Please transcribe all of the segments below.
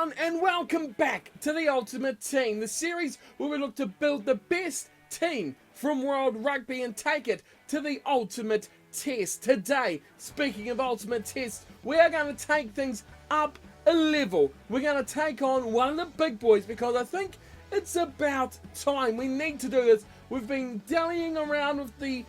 everyone, and welcome back to the Ultimate Team, the series where we look to build the best team from World Rugby and take it to the Ultimate Test. Today, speaking of Ultimate Test, we are going to take things up a level. We're going to take on one of the big boys because I think it's about time. We need to do this. We've been dallying around with the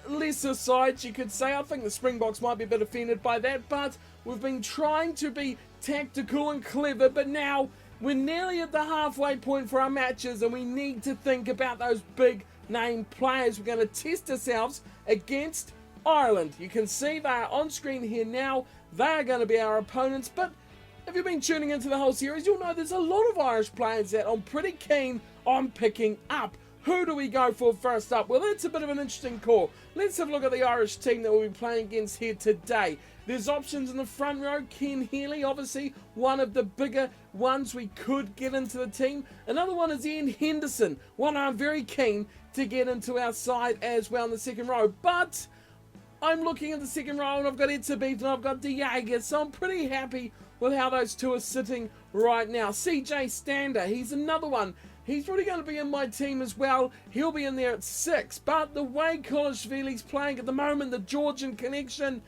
lesser sides, you could say. I think the Springboks might be a bit offended by that, but we've been trying to be tactical and clever, but now we're nearly at the halfway point for our matches and we need to think about those big name players. We're going to test ourselves against Ireland. You can see they are on screen here now. They are going to be our opponents, but if you've been tuning into the whole series, you'll know there's a lot of Irish players that I'm pretty keen on picking up. Who do we go for first up? Well, that's a bit of an interesting call. Let's have a look at the Irish team that we'll be playing against here today. There's options in the front row. Ken Healy, obviously one of the bigger ones we could get into the team. Another one is Ian Henderson, one I'm very keen to get into our side as well in the second row. But I'm looking at the second row and I've got Etzebeth and I've got De Jager, so I'm pretty happy with how those two are sitting right now. CJ Stander, he's another one. He's probably going to be in my team as well. He'll be in there at 6. But the way Kolishvili's playing at the moment, the Georgian connection,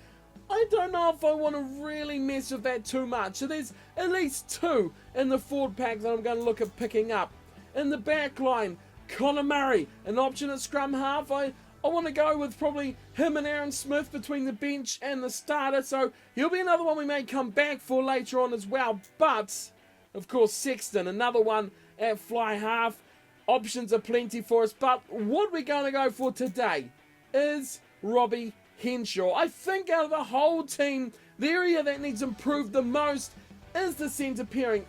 I don't know if I want to really mess with that too much. So there's at least 2 in the forward pack that I'm going to look at picking up. In the back line, Connor Murray, an option at scrum half. I want to go with probably him and Aaron Smith between the bench and the starter. So he'll be another one we may come back for later on as well. But, of course, Sexton, another one at fly half. Options are plenty for us, but what we're going to go for today is Robbie Henshaw. I think out of the whole team, the area that needs improved the most is the centre pairing.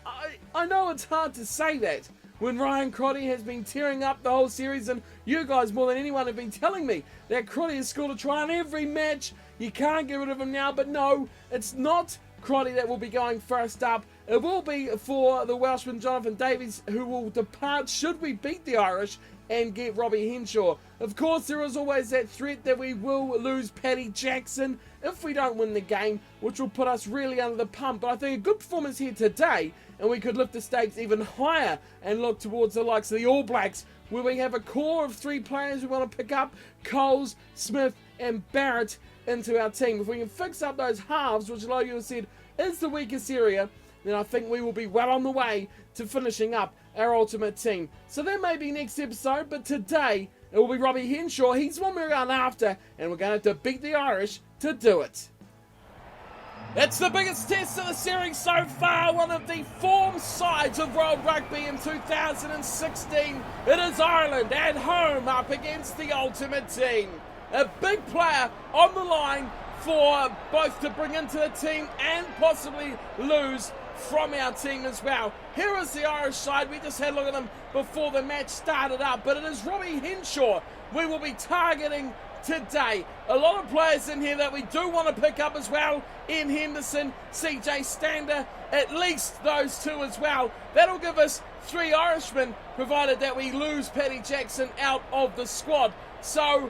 I know it's hard to say that when Ryan Crotty has been tearing up the whole series, and you guys more than anyone have been telling me that Crotty has scored a try in every match. You can't get rid of him now, but no, it's not Crotty that will be going first up. It will be for the Welshman Jonathan Davies, who will depart should we beat the Irish and get Robbie Henshaw. Of course, there is always that threat that we will lose Paddy Jackson if we don't win the game, which will put us really under the pump. But I think a good performance here today, and we could lift the stakes even higher and look towards the likes of the All Blacks, where we have a core of 3 players we want to pick up: Coles, Smith and Barrett into our team. If we can fix up those halves, which a lot of you have said is the weakest area, then I think we will be well on the way to finishing up our Ultimate Team. So that may be next episode, but today it will be Robbie Henshaw. He's one we're going after, and we're going to have to beat the Irish to do it. It's the biggest test of the series so far, one of the form sides of World Rugby in 2016. It is Ireland at home up against the Ultimate Team. A big player on the line for both to bring into the team and possibly lose from our team as well. Here is the Irish side. We just had a look at them before the match started up, but it is Robbie Henshaw we will be targeting today. A lot of players in here that we do want to pick up as well. Ian Henderson, CJ Stander, at least those 2 as well. That'll give us 3 Irishmen, provided that we lose Paddy Jackson out of the squad. So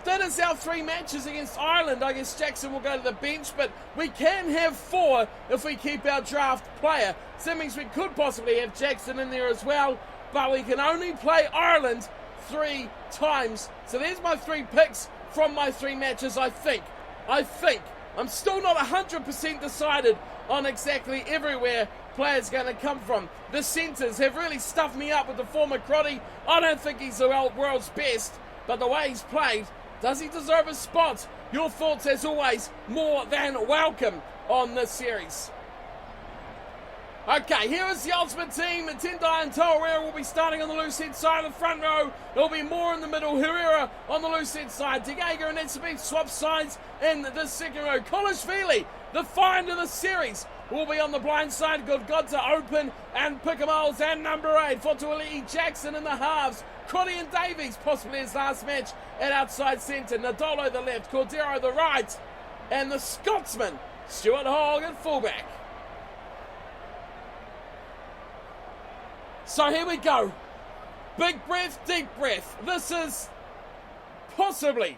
that is our 3 matches against Ireland. I guess Jackson will go to the bench, but we can have 4 if we keep our draft player. So that means we could possibly have Jackson in there as well, but we can only play Ireland 3 times. So there's my 3 picks from my 3 matches, I think. I'm still not 100% decided on exactly everywhere players going to come from. The centres have really stuffed me up with the former Crotty. I don't think he's the world's best, but the way he's played, does he deserve a spot? Your thoughts, as always, more than welcome on this series. Okay, here is the Ultimate Team. Tendai and Taurera will be starting on the loose head side of the front row. There'll be more in the middle. Herrera on the loose head side. De Jager and Etzebeth swap sides in the second row. Kolishvili, the find of the series, will be on the blind side. Godgodza open and Pickamoles and number 8. Fotuali'i Jackson in the halves. Crotty and Davies, possibly his last match at outside centre. Nadolo the left, Cordero the right, and the Scotsman, Stuart Hogg at fullback. So here we go. Big breath, deep breath. This is possibly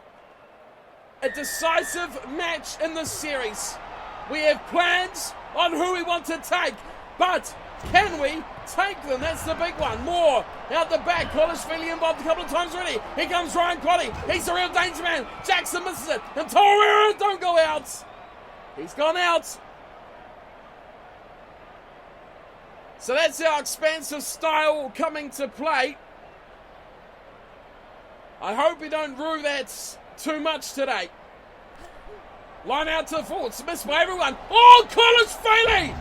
a decisive match in this series. We have plans on who we want to take. But can we take them? That's the big one. Moore out the back. Kolishvili involved a couple of times already. Here comes Ryan Crotty. He's a real danger man. Jackson misses it. And Torreira don't go out. He's gone out. So that's our expansive style coming to play. I hope we don't rue that too much today. Line out to the forwards. Missed by everyone. Oh, Kolishvili!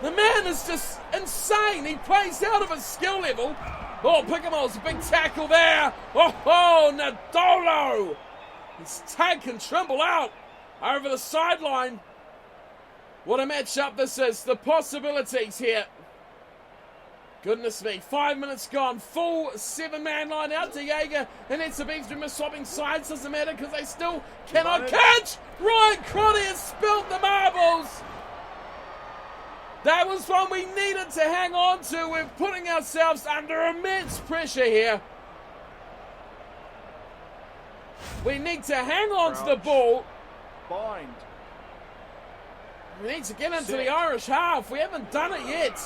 The man is just insane. He plays out of his skill level. Oh, Pickamol's a big tackle there. Oh, Nadolo. He's taken Trimble out over the sideline. What a matchup this is. The possibilities here. Goodness me. 5 minutes gone. Full 7-man line out to Jaeger. And it's a beef through swapping sides. Doesn't matter because they still cannot catch. Ryan Crotty has spilt the marbles. That was one we needed to hang on to. We're putting ourselves under immense pressure here. We need to hang on to the ball. Bind. We need to get into the Irish half. We haven't done it yet.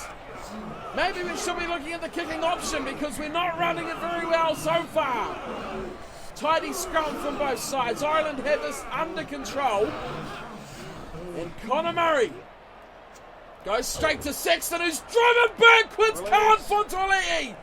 Maybe we should be looking at the kicking option because we're not running it very well so far. Tidy scrum from both sides. Ireland have this under control. And Conor Murray goes straight to Sexton, who's driven backwards. Can't Fontolii.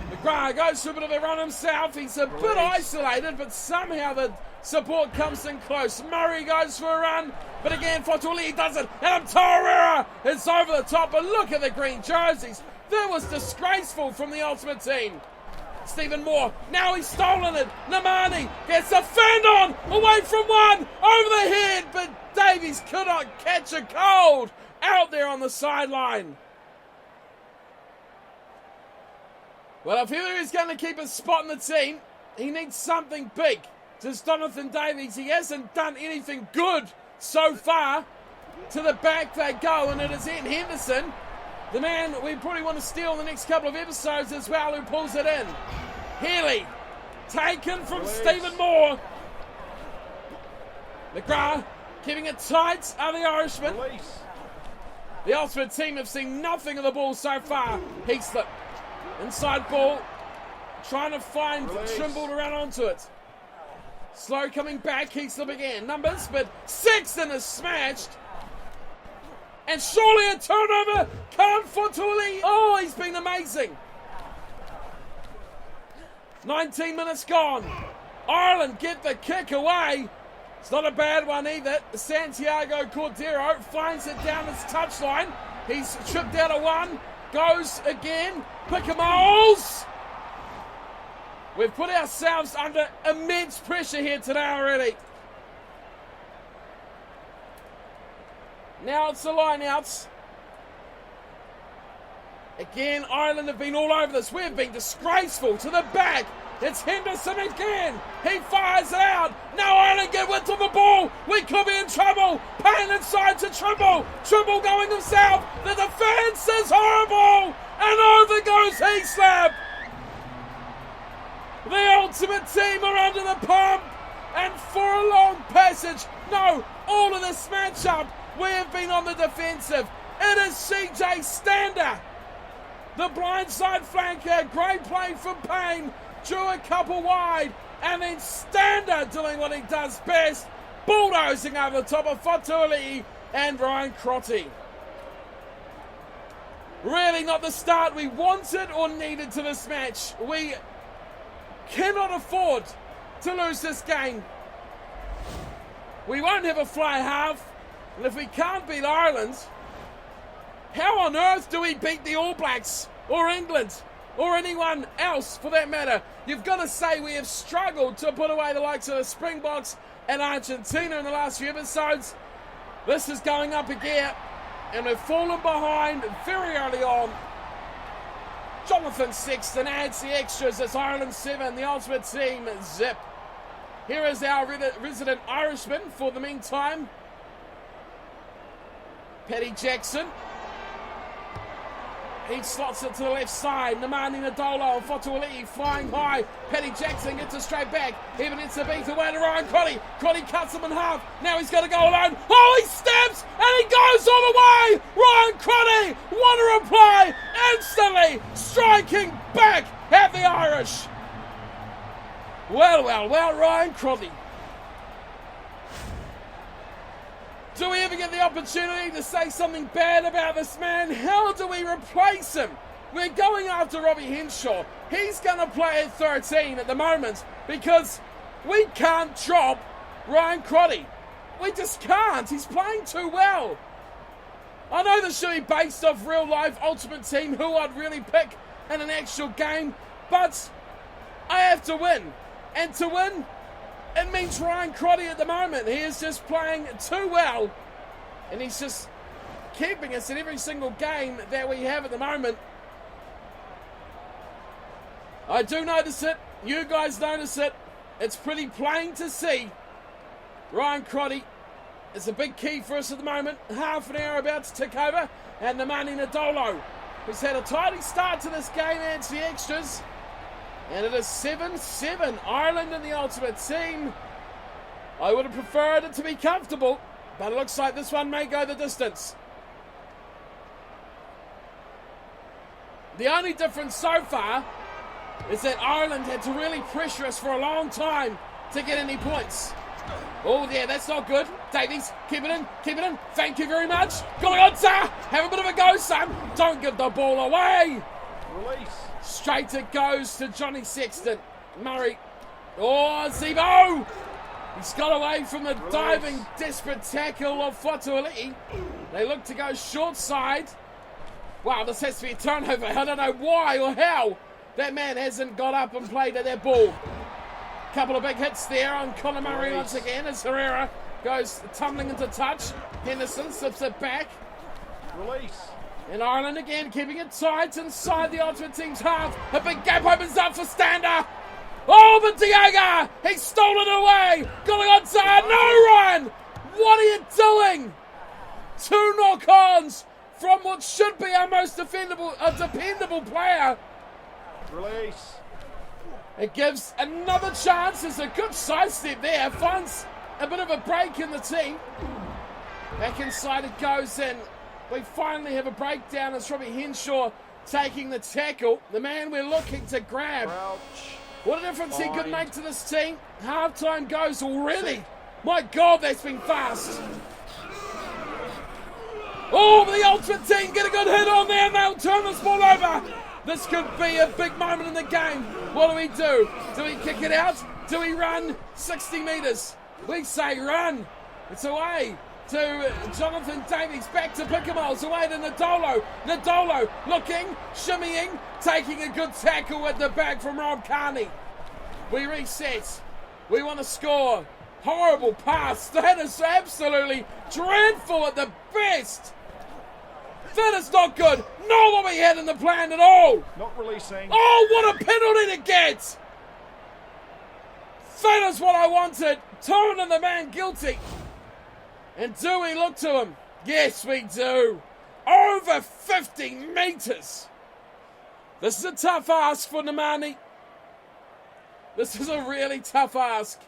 McGrath goes to a bit of a run himself. He's a bit isolated, but somehow the support comes in close. Murray goes for a run, but again Fontolii does it. And Torreira is over the top. But look at the green jerseys. That was disgraceful from the Ultimate Team. Stephen Moore, now he's stolen it. Namani gets a fend on, away from one, over the head, but Davies could not catch a cold out there on the sideline. Well, if ever he's going to keep a spot in the team, he needs something big. Does Jonathan Davies, he hasn't done anything good so far. To the back they go, and it is Ian Henderson, the man we probably want to steal in the next couple of episodes as well, who pulls it in. Healy, taken from Stephen Moore. McGrath, keeping it tight, are the Irishmen. The Ultimate Team have seen nothing of the ball so far. Heaslip, inside ball, trying to find Trimble to run onto it. Slow coming back, Heaslip again. Numbers, but Sexton is smashed. And surely a turnover. Can't Fontolii. Oh, he's been amazing. 19 minutes gone. Ireland get the kick away. It's not a bad one either. Santiago Cordero finds it down his touchline. He's tripped out of one. Goes again. Pickamoles. We've put ourselves under immense pressure here today already. Now it's the line-outs. Again, Ireland have been all over this. We've been disgraceful. To the back. It's Henderson again. He fires it out. Now Ireland get width of the ball. We could be in trouble. Payne inside to Trimble. Trimble going himself. The defence is horrible. And over goes Heaslip. The Ultimate Team are under the pump. And for a long passage. No, all of this matchup. We have been on the defensive. It is CJ Stander. The blindside flanker. Great play from Payne. Drew a couple wide. And then Stander doing what he does best. Bulldozing over the top of Fontolii and Ryan Crotty. Really not the start we wanted or needed to this match. We cannot afford to lose this game. We won't have a fly half. And if we can't beat Ireland, how on earth do we beat the All Blacks or England or anyone else for that matter? You've got to say we have struggled to put away the likes of the Springboks and Argentina in the last few episodes. This is going up a gear and we've fallen behind very early on. Jonathan Sexton adds the extras. It's Ireland 7, the Ultimate Team zip. Here is our resident Irishman for the meantime. Paddy Jackson. He slots it to the left side. Namani Nadolo and Fontolii flying high. Paddy Jackson gets it straight back. Even it's a beat away to Ryan Crotty. Crotty cuts him in half. Now he's got to go alone. Oh, he stabs and he goes all the way. Ryan Crotty, what a reply, instantly striking back at the Irish. Well, Ryan Crotty. Do we ever get the opportunity to say something bad about this man? How do we replace him? We're going after Robbie Henshaw. He's going to play at 13 at the moment because we can't drop Ryan Crotty. We just can't. He's playing too well. I know this should be based off real life Ultimate Team, who I'd really pick in an actual game, but I have to win. And to win, it means Ryan Crotty at the moment. He is just playing too well. And he's just keeping us in every single game that we have at the moment. I do notice it. You guys notice it. It's pretty plain to see. Ryan Crotty is a big key for us at the moment. Half an hour about to tick over. And Nemani Nadolo, who's had a tidy start to this game, adds the extras. And it is 7-7, Ireland in the Ultimate Team. I would have preferred it to be comfortable, but it looks like this one may go the distance. The only difference so far is that Ireland had to really pressure us for a long time to get any points. Oh yeah, that's not good. Davies, keep it in. Thank you very much. Going on, sir. Have a bit of a go, son. Don't give the ball away. Release. Straight it goes to Johnny Sexton. Murray. Oh, Zebo! He's got away from the diving, desperate tackle of Fatuali'i. They look to go short side. Wow, this has to be a turnover. I don't know why or how that man hasn't got up and played at that ball. Couple of big hits there on Conor Murray once again as Herrera goes tumbling into touch. Henderson slips it back. Release. And Ireland again keeping it tight inside the Ultimate Team's half. A big gap opens up for Stander. Oh, but Diego! He's stolen it away! Going on to no run! What are you doing? 2 knock-ons from what should be our most dependable player. Release. It gives another chance. There's a good sidestep there. Finds a bit of a break in the team. Back inside it goes in. We finally have a breakdown as Robbie Henshaw taking the tackle. The man we're looking to grab. Crouch. What a difference he could make to this team. Halftime goes already. My God, that's been fast. Oh, the Ultimate Team get a good hit on there and they'll turn this ball over. This could be a big moment in the game. What do we do? Do we kick it out? Do we run 60 metres? We say run. It's away to Jonathan Davies, back to Picamoles, away to Nadolo. Nadolo looking, shimmying, taking a good tackle at the back from Rob Carney. We reset. We want to score. Horrible pass. That is absolutely dreadful at the best. That is not good. Not what we had in the plan at all. Not releasing. Oh, what a penalty to get. That is what I wanted. Turning the man guilty. And do we look to him? Yes, we do. Over 50 metres. This is a tough ask for Nemani. This is a really tough ask.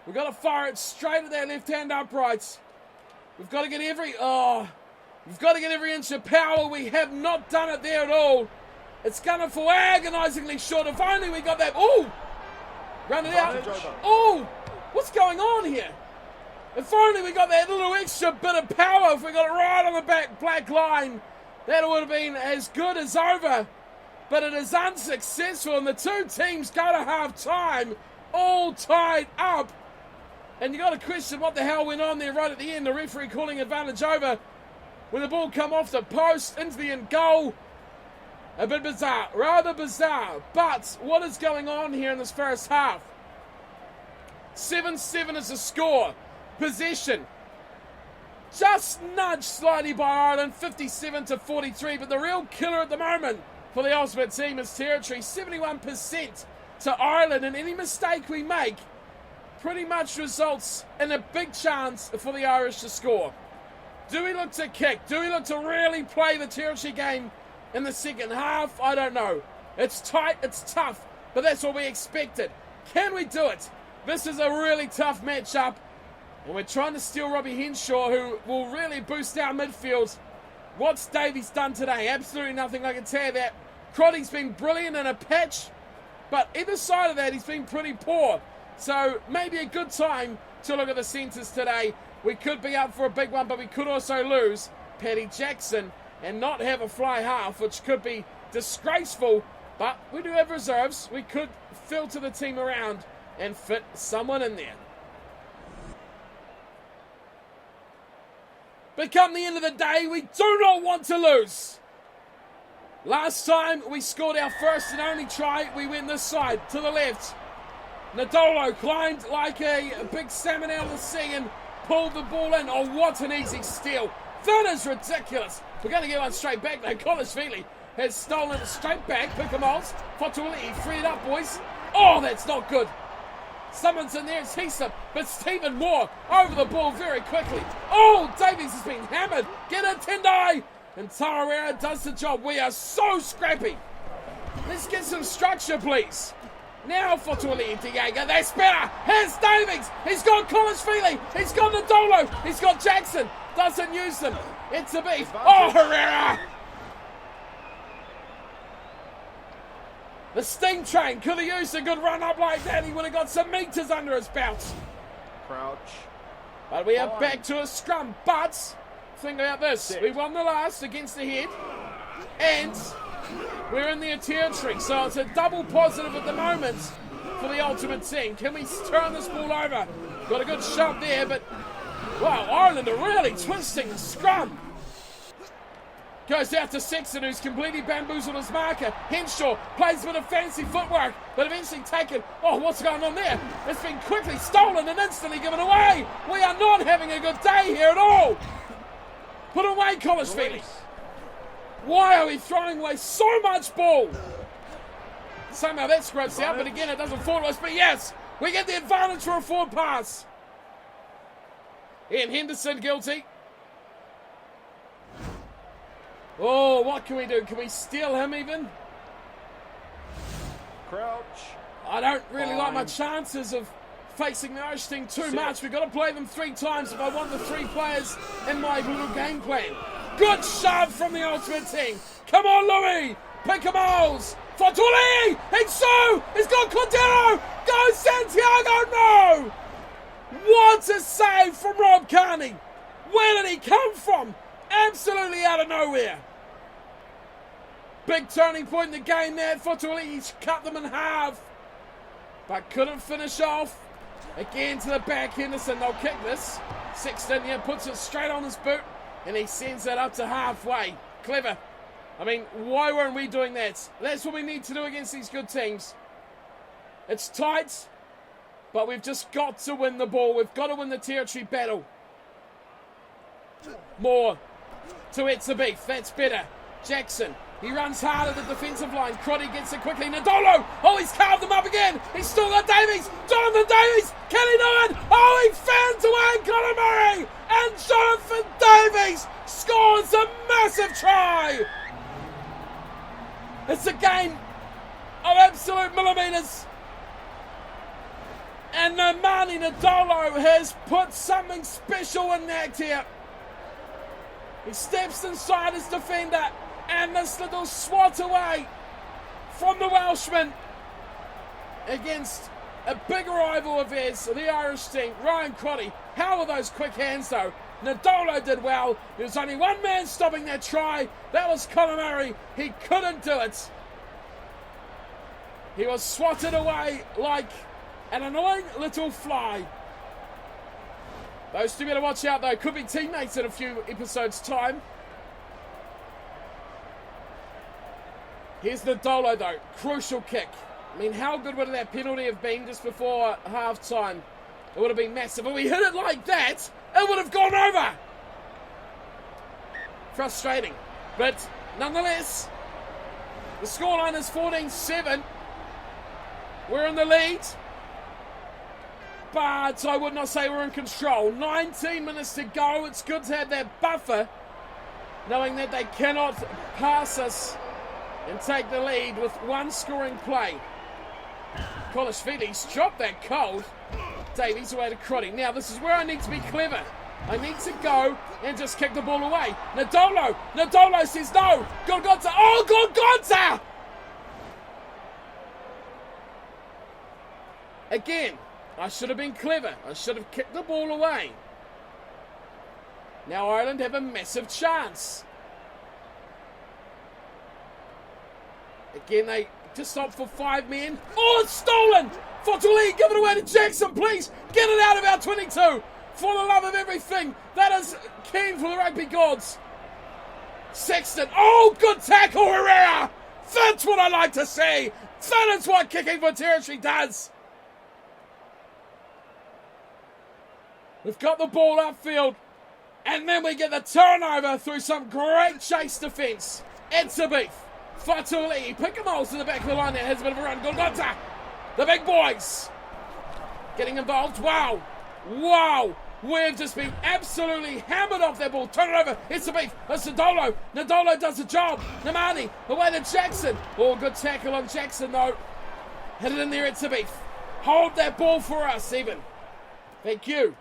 We've got to fire it straight at that left-hand upright. We've got to get every inch of power. We have not done it there at all. It's going to fall agonisingly short. If only we got that. Oh! Run it out. Oh! What's going on here? If only we got that little extra bit of power, if we got it right on the back black line, that would have been as good as over. But it is unsuccessful, and the two teams go to half-time, all tied up. And you got to question what the hell went on there right at the end. The referee calling advantage over when the ball come off the post into the end goal. A bit bizarre, rather bizarre. But what is going on here in this first half? 7-7 is the score. Possession just nudged slightly by Ireland, 57-43, but the real killer at the moment for the Ultimate Team is territory, 71% to Ireland, and any mistake we make pretty much results in a big chance for the Irish to score. Do we look to kick? Do we look to really play the territory game in the second half? I don't know. It's tight, it's tough, but that's what we expected. Can we do it? This is a really tough matchup. And we're trying to steal Robbie Henshaw, who will really boost our midfield. What's Davies done today? Absolutely nothing, I can tell you that. Crotty's been brilliant in a patch, but either side of that, he's been pretty poor. So maybe a good time to look at the centres today. We could be up for a big one, but we could also lose Paddy Jackson and not have a fly half, which could be disgraceful. But we do have reserves. We could filter the team around and fit someone in there. But come the end of the day, we do not want to lose. Last time we scored our first and only try, we went this side, to the left. Nadolo climbed like a big salmon out of the sea and pulled the ball in. Oh, what an easy steal. That is ridiculous. We're going to get one straight back though. Kolishvili has stolen it straight back. Pickamoles. Fotuli, free it up, boys. Oh, that's not good. Someone's in there, it's Heatham, but Stephen Moore over the ball very quickly. Oh, Davies has been hammered. Get it, Tendai. And Tarawera does the job. We are so scrappy. Let's get some structure, please. Now Fotuli and Diego, that's better. Here's Davies. He's got Kolishvili. He's got Nadolo. He's got Jackson. Doesn't use them. It's a beef. Oh, Herrera. The steam train could have used a good run up like that. He would have got some metres under his belt. Crouch. But we are back to a scrum. But think about this. We won the last against the head. And we're in their territory. So it's a double positive at the moment for the Ultimate Team. Can we turn this ball over? Got a good shot there, but wow, Ireland are really twisting the scrum. Goes out to Sexton, who's completely bamboozled his marker. Henshaw plays a bit of fancy footwork, but eventually taken. Oh, what's going on there? It's been quickly stolen and instantly given away. We are not having a good day here at all. Put away, Kolishvili. Why are we throwing away so much ball? Somehow that scrubs out, but again, it doesn't fall to us. But yes, we get the advantage for a forward pass. Ian Henderson guilty. Oh, what can we do? Can we steal him even? Crouch. I don't really like my chances of facing the Irish team too much. We've got to play them 3 times if I want the 3 players in my little game plan. Good shove from the Ultimate Team. Come on, Louis. Pick them alls. Fotuli. Hingsu. He's got Cordero. Go Santiago. No. What a save from Rob Carney. Where did he come from? Absolutely out of nowhere. Big turning point in the game there. Fotuli cut them in half, but couldn't finish off. Again to the back, Henderson. They'll kick this. Sexton here puts it straight on his boot, and he sends it up to halfway. Clever. I mean, why weren't we doing that? That's what we need to do against these good teams. It's tight, but we've just got to win the ball. We've got to win the territory battle. More to It's a Beef. That's better. Jackson. He runs hard at the defensive line. Crotty gets it quickly. Nadolo. Oh, he's carved them up again. He's still got Davies. Jonathan Davies. Can he do it? Oh, he fans away Conor Murray. And Jonathan Davies scores a massive try. It's a game of absolute millimetres. And Nomani Nadolo has put something special in act here. He steps inside his defender, and this little swat away from the Welshman against a big rival of his, the Irish team, Ryan Crotty. How are those quick hands though? Nadolo did well. There's only one man stopping that try. That was Conor Murray. He couldn't do it. He was swatted away like an annoying little fly. Those two better watch out though. Could be teammates in a few episodes' time. Here's Nadolo though. Crucial kick. I mean, how good would that penalty have been just before half time? It would have been massive. If we hit it like that, it would have gone over. Frustrating. But nonetheless, the scoreline is 14-7. We're in the lead. But I would not say we're in control. 19 minutes to go. It's good to have that buffer, knowing that they cannot pass us and take the lead with one scoring play. Kolishvili's dropped that cold. Davies away to Crotty. Now this is where I need to be clever. I need to go and just kick the ball away. Nadolo says no. Gorgonza. Oh, Gorgonza! Again, I should have been clever. I should have kicked the ball away. Now Ireland have a massive chance. Again, they just opt for 5 men. Oh, it's stolen! Fotuli, give it away to Jackson, please. Get it out of our 22. For the love of everything, that is keen for the rugby gods. Sexton, oh, good tackle, Herrera. That's what I like to see. That is what kicking for territory does. We've got the ball upfield, and then we get the turnover through some great chase defence. It's a beef. Fatuli, pick him all to the back of the line there, has a bit of a run. Golgota, the big boys getting involved. Wow, we've just been absolutely hammered off that ball. Turn it over, it's a beef. It's Nadolo. Nadolo does the job. Namani, away to Jackson. Oh, good tackle on Jackson though. Hit it in there, it's a beef. Hold that ball for us even. Thank you.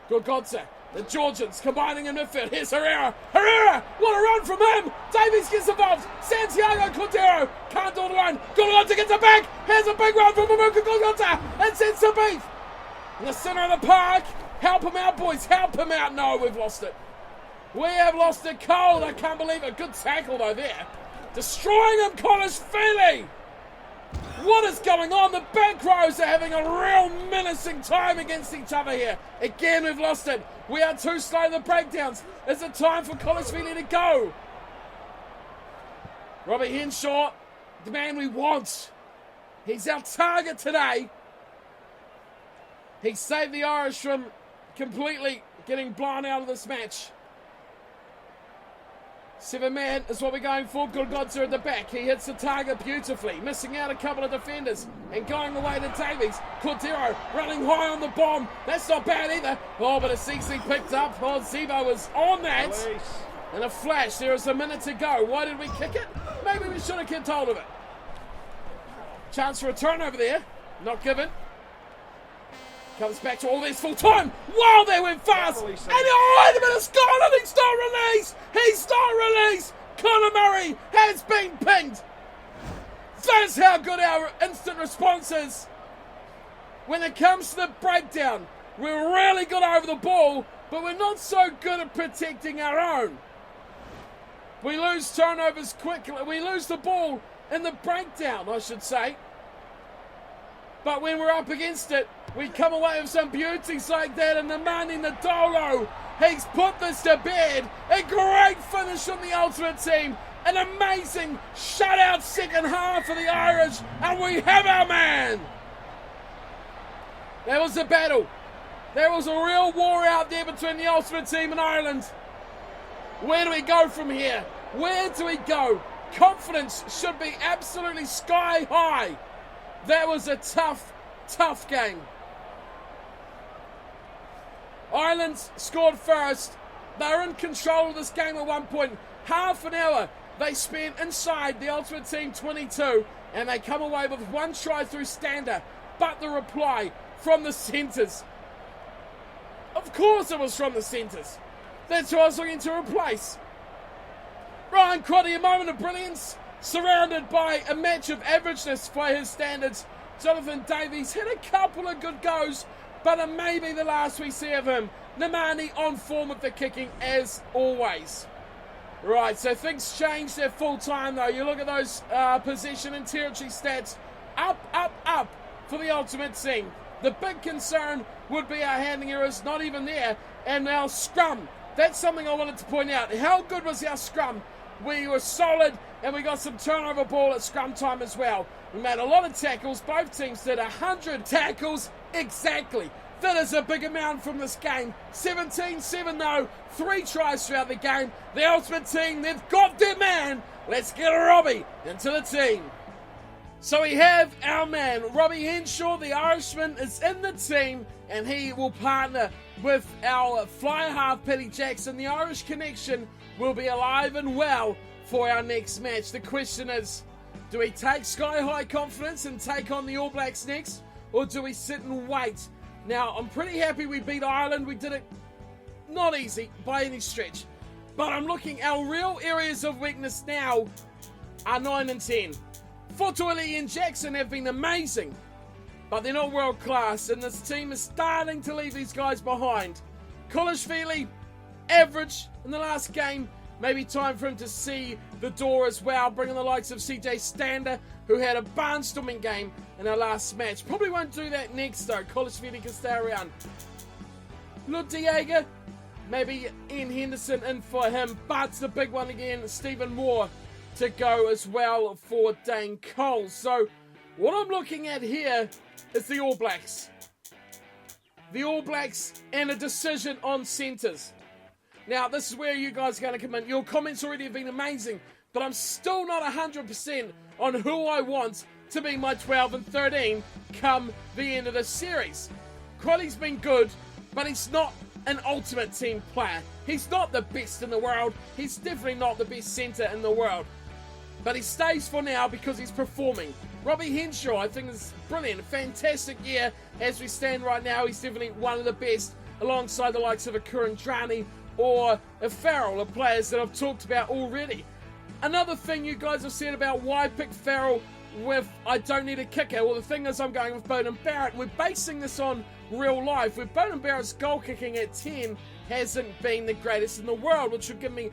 Gorgonza. The Georgians combining in midfield. Here's Herrera. What a run from him. Davies gets involved. Santiago Cordero can't do it alone. Gorgonza gets it back. Here's a big run from Mamuka Gorgonza. And sends the beef. In the centre of the park. Help him out, boys. Help him out. No, we've lost it. We have lost it cold. I can't believe it. Good tackle, though, there. Destroying him, Connors Feely. What is going on? The back rows are having a real menacing time against each other here. Again, we've lost it. We are too slow in the breakdowns. Is it time for Collisville to go? Robbie Henshaw, the man we want. He's our target today. He saved the Irish from completely getting blown out of this match. 7 man is what we're going for. Gorgonza at the back. He hits the target beautifully. Missing out a couple of defenders. And going away to Davies. Cordero running high on the bomb. That's not bad either. Oh, but a CC picked up. Oh, Zivo was on that. Release. And a flash. There is a minute to go. Why did we kick it? Maybe we should have kept hold of it. Chance for a turnover there. Not given. Comes back to all this full time. Wow, they went fast. And oh, wait a minute, it's gone and he's not released. He's not released. Conor Murray has been pinged. That's how good our instant response is. When it comes to the breakdown, we're really good over the ball, but we're not so good at protecting our own. We lose turnovers quickly. We lose the ball in the breakdown, I should say. But when we're up against it, we come away with some beauties like that. And the man in the Dolo, he's put this to bed. A great finish from the Ultimate Team. An amazing shutout second half for the Irish. And we have our man. There was a battle. There was a real war out there between the Ultimate Team and Ireland. Where do we go from here? Where do we go? Confidence should be absolutely sky high. That was a tough game. Ireland scored first. They were in control of this game at one point. Half an hour they spent inside the Ultimate Team 22, and they come away with 1 try through Stander. But the reply from the centres. Of course it was from the centres. That's who I was looking to replace. Ryan Crotty, a moment of brilliance. Surrounded by a match of averageness by his standards. Jonathan Davies had a couple of good goes, but it may be the last we see of him. Namani on form with the kicking as always. Right, so things changed at full time though. You look at those possession and territory stats. Up for the Ultimate Team. The big concern would be our handling errors, not even there. And our scrum. That's something I wanted to point out. How good was our scrum? We were solid, and we got some turnover ball at scrum time as well. We made a lot of tackles. Both teams did 100 tackles exactly. That is a big amount from this game. 17-7 though. 3 tries throughout the game. The Ultimate Team, they've got their man. Let's get Robbie into the team. So we have our man, Robbie Henshaw, the Irishman, is in the team, and he will partner with our fly half, Petty Jackson. The Irish connection will be alive and well for our next match. The question is, do we take sky-high confidence and take on the All Blacks next, or do we sit and wait? Now, I'm pretty happy we beat Ireland. We did it not easy by any stretch. But I'm looking, our real areas of weakness now are 9 and 10. Fotoili and Jackson have been amazing, but they're not world class, and this team is starting to leave these guys behind. Kulishvili, average in the last game. Maybe time for him to see the door as well, bringing the likes of CJ Stander, who had a barnstorming game in our last match. Probably won't do that next though. Kulishvili can stay around. Lutiega, maybe Ian Henderson in for him, but the big one again, Stephen Moore to go as well for Dane Cole. So what I'm looking at here is the All Blacks. The All Blacks and a decision on centres. Now, this is where you guys are going to come in. Your comments already have been amazing, but I'm still not 100% on who I want to be my 12 and 13 come the end of the series. Crowley's been good, but he's not an ultimate team player. He's not the best in the world. He's definitely not the best centre in the world. But he stays for now because he's performing. Robbie Henshaw, I think, is brilliant. Fantastic year as we stand right now. He's definitely one of the best, alongside the likes of a Kurandrani or a Farrell, of players that I've talked about already. Another thing you guys have said about why pick Farrell with I don't need a kicker. Well, the thing is, I'm going with Beauden Barrett. We're basing this on real life, where Beauden Barrett's goal kicking at 10 hasn't been the greatest in the world, which would give me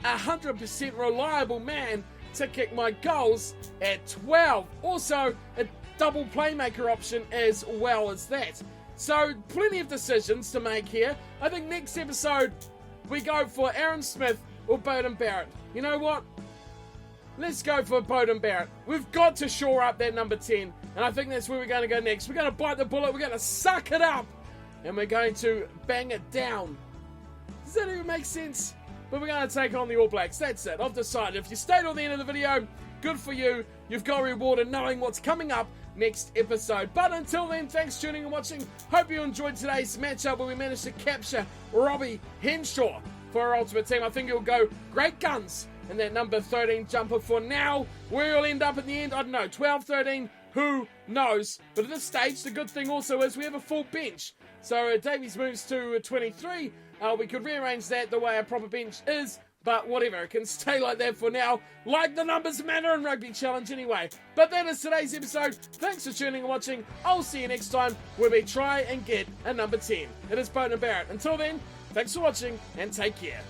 a 100% reliable man to kick my goals at 12. Also, a double playmaker option as well as that. So, plenty of decisions to make here. I think next episode, we go for Aaron Smith or Beauden Barrett. You know what? Let's go for Beauden Barrett. We've got to shore up that number 10, and I think that's where we're going to go next. We're going to bite the bullet, we're going to suck it up, and we're going to bang it down. Does that even make sense? But we're going to take on the All Blacks. That's it. I've decided. If you stayed till the end of the video, good for you. You've got a reward in knowing what's coming up next episode. But until then, thanks for tuning and watching. Hope you enjoyed today's matchup where we managed to capture Robbie Henshaw for our Ultimate Team. I think it'll go great guns in that number 13 jumper for now. Where he'll end up in the end, I don't know. 12, 13, who knows? But at this stage, the good thing also is we have a full bench. So Davies moves to 23. We could rearrange that the way a proper bench is, but whatever, it can stay like that for now, like the numbers matter in Rugby Challenge anyway. But that is today's episode. Thanks for tuning and watching. I'll see you next time where we try and get a number 10. It is Beauden Barrett. Until then, thanks for watching and take care.